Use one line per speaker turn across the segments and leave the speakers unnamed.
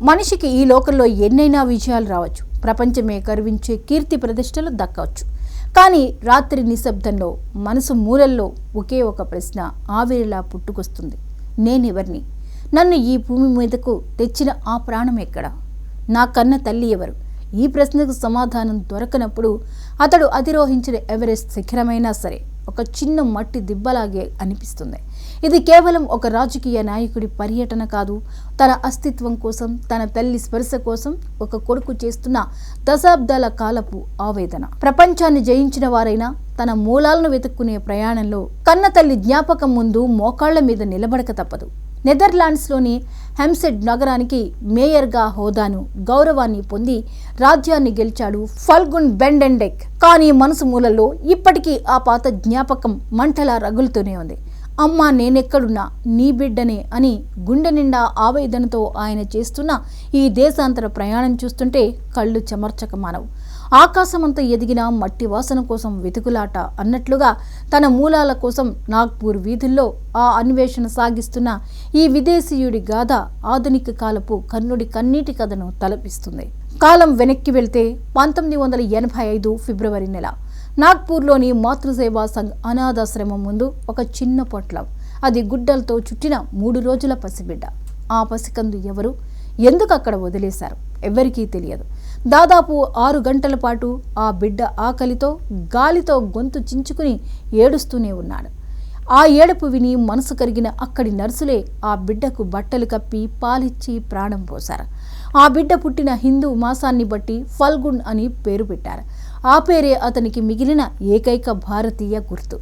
మనిషికి ఈ లోకంలో ఎన్నైనా విజయాలు రావచ్చు, ప్రపంచమే గర్వించే కీర్తి ప్రతిష్టలు దక్కవచ్చు. కానీ రాత్రి నిశ్శబ్దంలో మనసు మూలల్లో ఒకే ఒక ప్రశ్న ఆవిరిలా పుట్టుకొస్తుంది. నేనెవరిని? నన్ను ఈ భూమి మీదకు తెచ్చిన ఆ ప్రాణం ఎక్కడ? నా కన్న తల్లి ఎవరు? ఈ ప్రశ్నకు సమాధానం దొరకనప్పుడు అతడు అధిరోహించిన ఎవరెస్ట్ శిఖరమైనా సరే ఒక చిన్న మట్టి దిబ్బలాగే అనిపిస్తుంది. ఇది కేవలం ఒక రాజకీయ నాయకుడి పర్యటన కాదు. తన అస్తిత్వం కోసం, తన తల్లి స్పర్శ కోసం ఒక కొడుకు చేస్తున్న దశాబ్దాల కాలపు ఆవేదన. ప్రపంచాన్ని జయించిన వారైనా తన మూలాలను వెతుక్కునే ప్రయాణంలో కన్న తల్లి జ్ఞాపకం ముందు మోకాళ్ల మీద నిలబడక తప్పదు. నెదర్లాండ్స్లోని హెమ్సెడ్ నగరానికి మేయర్గా హోదాను, గౌరవాన్ని పొంది రాజ్యాన్ని గెలిచాడు ఫల్గున్ బెండెండెక్. కానీ మనసు మూలల్లో ఇప్పటికీ ఆ పాత జ్ఞాపకం మంటలా రగులుతూనే ఉంది. అమ్మా, నేనెక్కడున్నా నీ బిడ్డనే అని గుండె నిండా ఆవేదనతో ఆయన చేస్తున్న ఈ దేశాంతర ప్రయాణం చూస్తుంటే కళ్ళు చెమర్చక మానవు. ఆకాశమంతా ఎదిగిన మట్టి వాసన కోసం వెతుకులాట అన్నట్లుగా తన మూలాల కోసం నాగ్పూర్ వీధుల్లో ఆ అన్వేషణ సాగిస్తున్న ఈ విదేశీయుడి గాథ ఆధునిక కాలపు కర్ణుడి కన్నీటి కథను తలపిస్తుంది. కాలం వెనక్కి వెళ్తే 1985 ఫిబ్రవరి నెల నాగ్పూర్లోని మాతృసేవా సంఘ్ అనాథాశ్రమం ముందు ఒక చిన్న పొట్లం. అది గుడ్డలతో చుట్టిన 3 రోజుల పసిబిడ్డ. ఆ పసికందు ఎవరు, ఎందుకు అక్కడ వదిలేశారు ఎవరికీ తెలియదు. దాదాపు 6 గంటల పాటు ఆ బిడ్డ ఆకలితో, గాలితో గొంతు చించుకుని ఏడుస్తూనే ఉన్నాడు. ఆ ఏడుపు విని మనసు కరిగిన అక్కడి నర్సులే ఆ బిడ్డకు బట్టలు కప్పి పాలిచ్చి ప్రాణం పోశారు. ఆ బిడ్డ పుట్టిన హిందూ మాసాన్ని బట్టి ఫల్గున్ అని పేరు పెట్టారు. ఆ పేరే అతనికి మిగిలిన ఏకైక భారతీయ గుర్తు.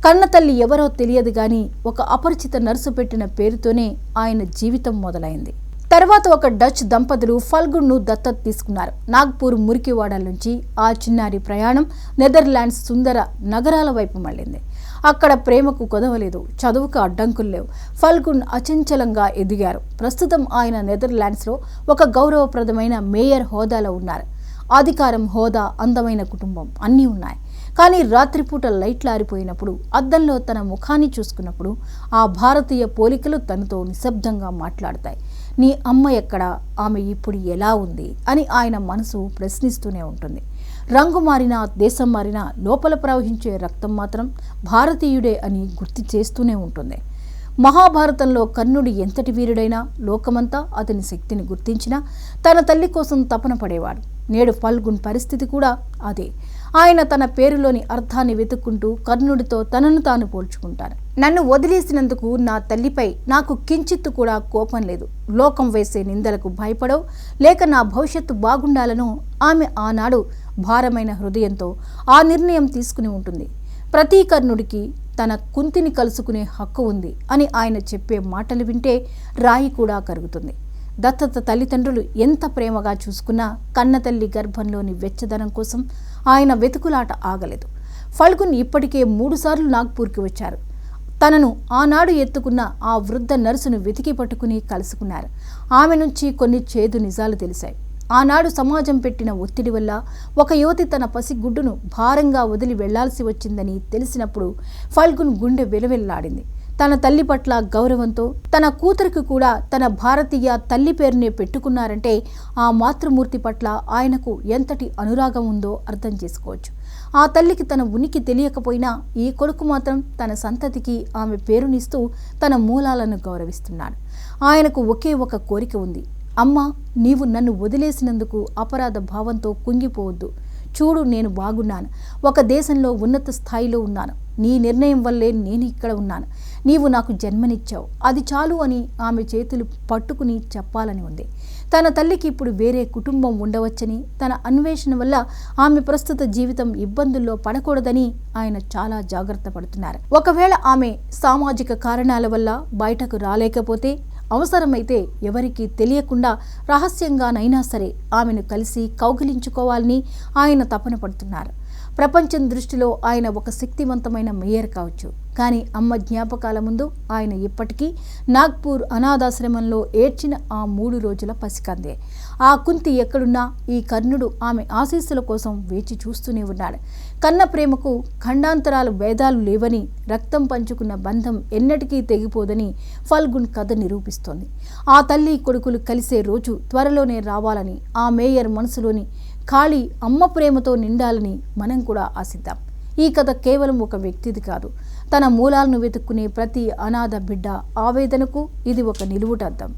కన్నతల్లి ఎవరో తెలియదు గాని ఒక అపరిచిత నర్సు పెట్టిన పేరుతోనే ఆయన జీవితం మొదలైంది. తర్వాత ఒక డచ్ దంపతులు ఫల్గున్ను దత్తత తీసుకున్నారు. నాగ్పూర్ మురికివాడల నుంచి ఆ చిన్నారి ప్రయాణం నెదర్లాండ్స్ సుందర నగరాల వైపు మళ్ళింది. అక్కడ ప్రేమకు కొదవలేదు, చదువుకు అడ్డంకులు లేవు. ఫల్గున్ అచంచలంగా ఎదిగారు. ప్రస్తుతం ఆయన నెదర్లాండ్స్లో ఒక గౌరవప్రదమైన మేయర్ హోదాలో ఉన్నారు. అధికారం, హోదా, అందమైన కుటుంబం అన్నీ ఉన్నాయి. కానీ రాత్రిపూట లైట్లు ఆరిపోయినప్పుడు, అద్దంలో తన ముఖాన్ని చూసుకున్నప్పుడు ఆ భారతీయ పోలికలు తనతో నిశ్శబ్దంగా మాట్లాడతాయి. నీ అమ్మ ఎక్కడా, ఆమె ఇప్పుడు ఎలా ఉంది అని ఆయన మనసు ప్రశ్నిస్తూనే ఉంటుంది. రంగు మారినా, దేశం మారినా లోపల ప్రవహించే రక్తం మాత్రం భారతీయుడే అని గుర్తు చేస్తూనే ఉంటుంది. మహాభారతంలో కర్ణుడు ఎంతటి వీరుడైనా లోకమంతా అతని శక్తిని గుర్తించినా తన తల్లి కోసం తపన పడేవాడు. నేడు ఫల్గున్ పరిస్థితి కూడా అదే. ఆయన తన పేరులోని అర్థాన్ని వెతుక్కుంటూ కర్ణుడితో తనను తాను పోల్చుకుంటారు. నన్ను వదిలేసినందుకు నా తల్లిపై నాకు కించిత్తు కూడా కోపం లేదు. లోకం వేసే నిందలకు భయపడవు, లేక నా భవిష్యత్తు బాగుండాలను ఆమె ఆనాడు భారమైన హృదయంతో ఆ నిర్ణయం తీసుకుని ఉంటుంది. ప్రతి కర్ణుడికి తన కుంతిని కలుసుకునే హక్కు ఉంది అని ఆయన చెప్పే మాటలు వింటే రాయి కూడా కరుగుతుంది. దత్తత తల్లిదండ్రులు ఎంత ప్రేమగా చూసుకున్నా కన్నతల్లి గర్భంలోని వెచ్చదనం కోసం ఆయన వెతుకులాట ఆగలేదు. ఫల్గున్ ఇప్పటికే 3 సార్లు నాగ్పూర్కి వచ్చారు. తనను ఆనాడు ఎత్తుకున్న ఆ వృద్ధ నర్సును వెతికి పట్టుకుని కలుసుకున్నారు. ఆమె నుంచి కొన్ని చేదు నిజాలు తెలిసాయి. ఆనాడు సమాజం పెట్టిన ఒత్తిడి వల్ల ఒక యువతి తన పసిగుడ్డును భారంగా వదిలి వెళ్లాల్సి వచ్చిందని తెలిసినప్పుడు ఫల్గున్ గుండె వెలవెల్లాడింది. తన తల్లి పట్ల గౌరవంతో తన కూతురికి కూడా తన భారతీయ తల్లి పేరునే పెట్టుకున్నారంటే ఆ మాతృమూర్తి పట్ల ఆయనకు ఎంతటి అనురాగం ఉందో అర్థం చేసుకోవచ్చు. ఆ తల్లికి తన ఉనికి తెలియకపోయినా ఈ కొడుకు మాత్రం తన సంతతికి ఆమె పేరునిస్తూ తన మూలాలను గౌరవిస్తున్నాడు. ఆయనకు ఒకే ఒక కోరిక ఉంది. అమ్మా, నీవు నన్ను వదిలేసినందుకు అపరాధ భావంతో కుంగిపోవద్దు. చూడు, నేను బాగున్నాను, ఒక దేశంలో ఉన్నత స్థాయిలో ఉన్నాను. నీ నిర్ణయం వల్లే నేను ఇక్కడ ఉన్నాను. నీవు నాకు జన్మనిచ్చావు, అది చాలు అని ఆమె చేతులు పట్టుకుని చెప్పాలని ఉంది. తన తల్లికి ఇప్పుడు వేరే కుటుంబం ఉండవచ్చని, తన అన్వేషణ వల్ల ఆమె ప్రస్తుత జీవితం ఇబ్బందుల్లో పడకూడదని ఆయన చాలా జాగ్రత్త పడుతున్నారు. ఒకవేళ ఆమె సామాజిక కారణాల వల్ల బయటకు రాలేకపోతే అవసరమైతే ఎవరికీ తెలియకుండా రహస్యంగానైనా సరే ఆమెను కలిసి కౌగిలించుకోవాలని ఆయన తపన పడుతున్నారు. ప్రపంచం దృష్టిలో ఆయన ఒక శక్తివంతమైన మేయర్ కావచ్చు, కానీ అమ్మ జ్ఞాపకాల ముందు ఆయన ఇప్పటికీ నాగ్పూర్ అనాథాశ్రమంలో ఏడ్చిన ఆ 3 రోజుల పసికందే. ఆ కుంతి ఎక్కడున్నా ఈ కర్ణుడు ఆమె ఆశీస్సుల కోసం వేచి చూస్తూనే ఉన్నాడు. కన్న ప్రేమకు ఖండాంతరాలు భేదాలు లేవని, రక్తం పంచుకున్న బంధం ఎన్నటికీ తెగిపోదని ఫల్గున్ కథ నిరూపిస్తోంది. ఆ తల్లి కొడుకులు కలిసే రోజు త్వరలోనే రావాలని, ఆ మేయర్ మనసులోని ఖాళీ అమ్మ ప్రేమతో నిండాలని మనం కూడా ఆశిద్దాం. ఈ కథ కేవలం ఒక వ్యక్తిది కాదు, తన మూలాలను వెతుక్కునే ప్రతి అనాథ బిడ్డ ఆవేదనకు ఇది ఒక నిలువుటద్దం.